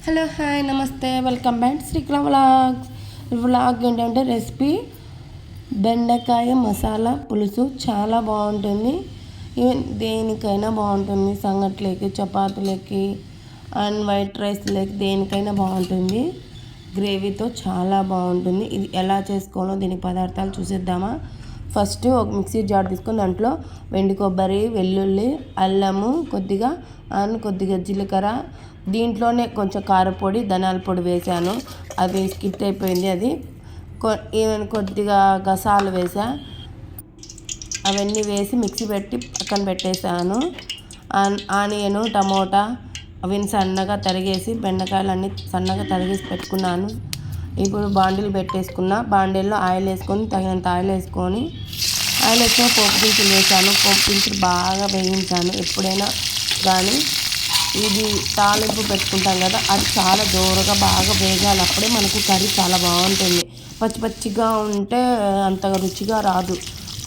Hello hi నమస్తే welcome back Srikala vlog ఏంటంటే recipe బెండకాయ మసాలా పులుసు చాలా బాగుంటుంది. ఈవెన్ దేనికైనా బాగుంటుంది. సంగట్లోకి, చపాతీలకి అండ్ వైట్ రైస్లోకి దేనికైనా బాగుంటుంది. గ్రేవీతో చాలా బాగుంటుంది. ఇది ఎలా చేసుకోవాలో దీని పదార్థాలు చూసేద్దామా. ఫస్ట్ ఒక మిక్సీ జార్ తీసుకొని దాంట్లో వెండి కొబ్బరి, వెల్లుల్లి, అల్లము కొద్దిగా జీలకర్ర, దీంట్లోనే కొంచెం కారపొడి, ధనియాల పొడి వేసాను. అది స్కిప్ అయిపోయింది. అది ఈవెన్ కొద్దిగా గసాలు వేసా. అవన్నీ వేసి మిక్సీ పెట్టి పక్కన పెట్టేసాను. ఆనియను, టమోటా అవి సన్నగా తరిగేసి, బెండకాయలు అన్నీ సన్నగా తరిగేసి పెట్టుకున్నాను. ఇప్పుడు బాండీలు పెట్టేసుకున్నా. బాండీల్లో ఆయిల్ వేసుకొని తగినంత ఆయిల్ వేసుకొని పోపు దినుసులు వేసాను. పోపు దినుసులు బాగా వేయించాను. ఎప్పుడైనా కానీ ఇది తాలింపు పెట్టుకుంటాం కదా, అది చాలా దూరగా బాగా వేగాలి. అప్పుడే మనకు కర్రీ చాలా బాగుంటుంది. పచ్చి పచ్చిగా ఉంటే అంతగా రుచిగా రాదు.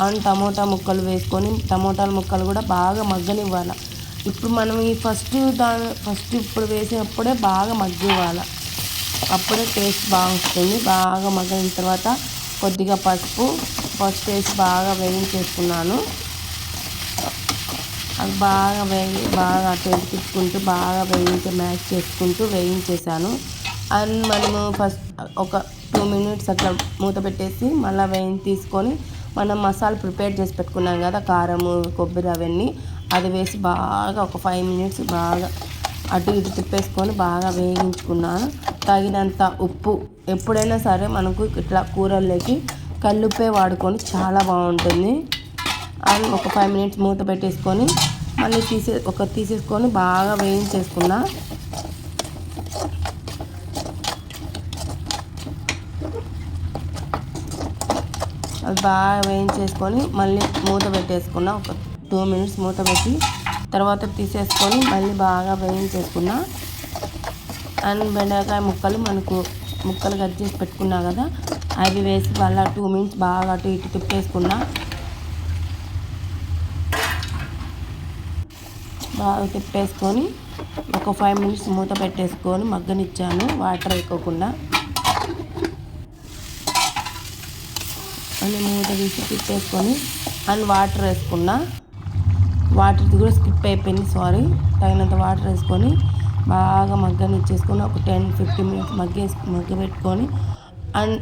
అండ్ టమోటా ముక్కలు వేసుకొని టమోటాల ముక్కలు కూడా బాగా మగ్గనివ్వాలి. ఇప్పుడు మనం ఈ ఫస్ట్ ఇప్పుడు వేసినప్పుడే బాగా మగ్గివ్వాలి. అప్పుడే టేస్ట్ బాగుంటుంది. బాగా మగ్గిన తర్వాత కొద్దిగా పసుపు వేసి బాగా వేయించేసుకున్నాను. అది బాగా అటు తిప్పుకుంటూ బాగా మ్యాష్ చేసుకుంటూ వేయించేసాను. అండ్ మనము ఫస్ట్ ఒక 2 minutes అట్లా మూత పెట్టేసి మళ్ళీ తీసుకొని మనం మసాలా ప్రిపేర్ చేసి పెట్టుకున్నాం కదా, కారము, కొబ్బరి అవన్నీ అది వేసి బాగా ఒక 5 minutes బాగా అటు ఇటు తిప్పేసుకొని బాగా వేయించుకున్నాను. తగినంత ఉప్పు. ఎప్పుడైనా సరే మనకు ఇట్లా కూరల్లోకి కల్లుప్పే వాడుకొని చాలా బాగుంటుంది. అండ్ ఒక 5 minutes మూత పెట్టేసుకొని మళ్ళీ తీసేసుకొని బాగా వేయించేసుకున్నా. అది బాగా వేయించేసుకొని మళ్ళీ మూత పెట్టేసుకున్నా. ఒక 2 minutes మూత పెట్టి తర్వాత తీసేసుకొని మళ్ళీ బాగా వేయించేసుకున్నా. అండ్ బెండకాయ ముక్కలు కట్ చేసి పెట్టుకున్నా కదా, అవి వేసి మళ్ళీ 2 minutes బాగా అటు ఇటు తిప్పేసుకున్నా. బాగా తిప్పేసుకొని ఒక 5 minutes మూత పెట్టేసుకొని మగ్గనిచ్చాను, వాటర్ వేయకోకుండా. మళ్ళీ మూత తీసి తిప్పేసుకొని అండ్ వాటర్ వేసుకున్నా. వాటర్ది కూడా స్కిప్ అయిపోయింది, సారీ. తగినంత వాటర్ వేసుకొని బాగా మగ్గనిచ్చేసుకొని ఒక 10-15 minutes మగ్గబెట్టుకొని అండ్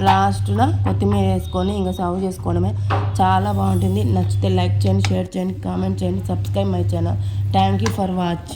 లాస్ట్లో కొత్తిమీర వేసుకొని ఇంకా సర్వ్ చేసుకోవడమే. చాలా బాగుంటుంది. నచ్చితే లైక్ చేయండి, షేర్ చేయండి, కామెంట్ చేయండి, subscribe my channel. Thank you for watch.